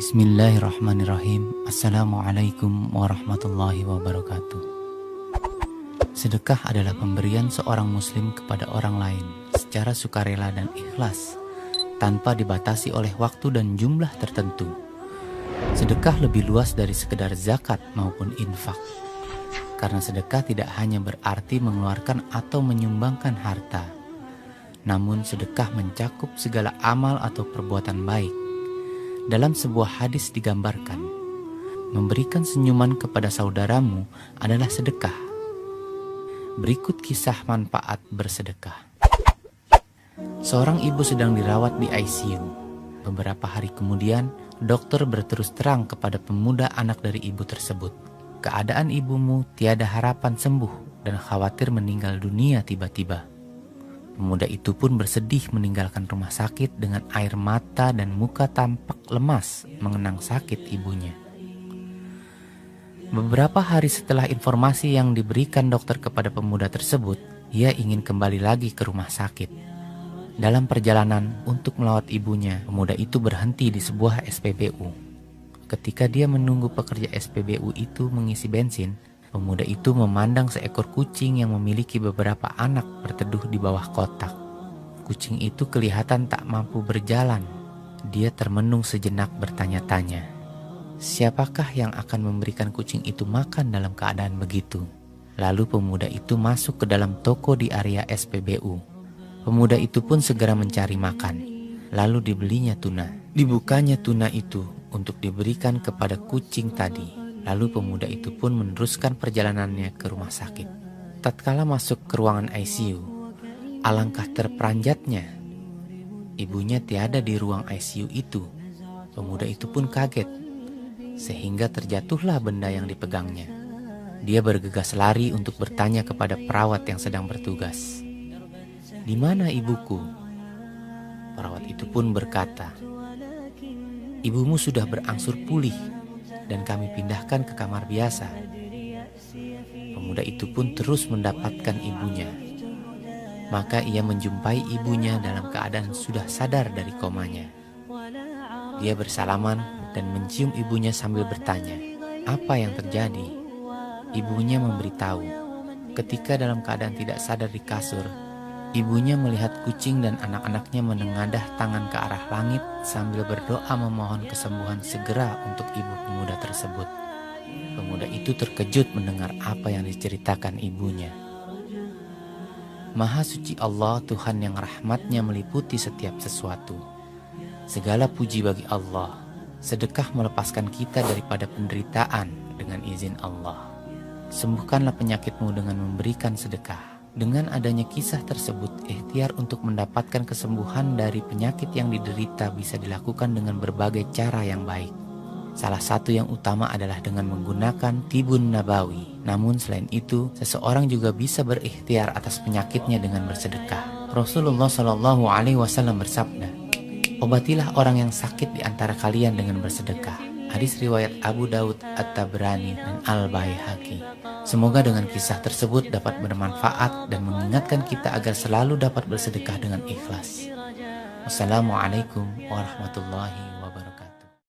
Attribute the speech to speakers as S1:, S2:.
S1: Bismillahirrahmanirrahim. Assalamualaikum warahmatullahi wabarakatuh. Sedekah adalah pemberian seorang muslim kepada orang lain secara sukarela dan ikhlas, tanpa dibatasi oleh waktu dan jumlah tertentu. Sedekah lebih luas dari sekedar zakat maupun infak. Karena sedekah tidak hanya berarti mengeluarkan atau menyumbangkan harta, namun sedekah mencakup segala amal atau perbuatan baik. Dalam sebuah hadis digambarkan, memberikan senyuman kepada saudaramu adalah sedekah. Berikut kisah manfaat bersedekah. Seorang ibu sedang dirawat di ICU. Beberapa hari kemudian, dokter berterus terang kepada pemuda anak dari ibu tersebut. Keadaan ibumu tiada harapan sembuh dan khawatir meninggal dunia tiba-tiba. Pemuda itu pun bersedih meninggalkan rumah sakit dengan air mata dan muka tampak lemas mengenang sakit ibunya. Beberapa hari setelah informasi yang diberikan dokter kepada pemuda tersebut, ia ingin kembali lagi ke rumah sakit. Dalam perjalanan untuk melawat ibunya, pemuda itu berhenti di sebuah SPBU. Ketika dia menunggu pekerja SPBU itu mengisi bensin, pemuda itu memandang seekor kucing yang memiliki beberapa anak berteduh di bawah kotak. Kucing itu kelihatan tak mampu berjalan. Dia termenung sejenak bertanya-tanya, siapakah yang akan memberikan kucing itu makan dalam keadaan begitu? Lalu pemuda itu masuk ke dalam toko di area SPBU. Pemuda itu pun segera mencari makan. Lalu dibelinya tuna. Dibukanya tuna itu untuk diberikan kepada kucing tadi. Lalu pemuda itu pun meneruskan perjalanannya ke rumah sakit. Tatkala masuk ke ruangan ICU, alangkah terperanjatnya. Ibunya tiada di ruang ICU itu. Pemuda itu pun kaget, sehingga terjatuhlah benda yang dipegangnya. Dia bergegas lari untuk bertanya kepada perawat yang sedang bertugas. "Di mana ibuku?" Perawat itu pun berkata, "Ibumu sudah berangsur pulih dan kami pindahkan ke kamar biasa." Pemuda itu pun terus mendapatkan ibunya. Maka ia menjumpai ibunya dalam keadaan sudah sadar dari komanya. Dia bersalaman dan mencium ibunya sambil bertanya, "Apa yang terjadi?" Ibunya memberitahu, ketika dalam keadaan tidak sadar di kasur, ibunya melihat kucing dan anak-anaknya menengadah tangan ke arah langit sambil berdoa memohon kesembuhan segera untuk ibu pemuda tersebut. Pemuda itu terkejut mendengar apa yang diceritakan ibunya. Maha suci Allah, Tuhan yang rahmatnya meliputi setiap sesuatu. Segala puji bagi Allah. Sedekah melepaskan kita daripada penderitaan dengan izin Allah. Sembuhkanlah penyakitmu dengan memberikan sedekah. Dengan adanya kisah tersebut, ikhtiar untuk mendapatkan kesembuhan dari penyakit yang diderita bisa dilakukan dengan berbagai cara yang baik. Salah satu yang utama adalah dengan menggunakan tibun nabawi. Namun selain itu, seseorang juga bisa berikhtiar atas penyakitnya dengan bersedekah. Rasulullah SAW bersabda, "Obatilah orang yang sakit di antara kalian dengan bersedekah." Hadis riwayat Abu Daud, At-Tabrani, dan Al-Baihaqi. Semoga dengan kisah tersebut dapat bermanfaat dan mengingatkan kita agar selalu dapat bersedekah dengan ikhlas. Wassalamualaikum warahmatullahi wabarakatuh.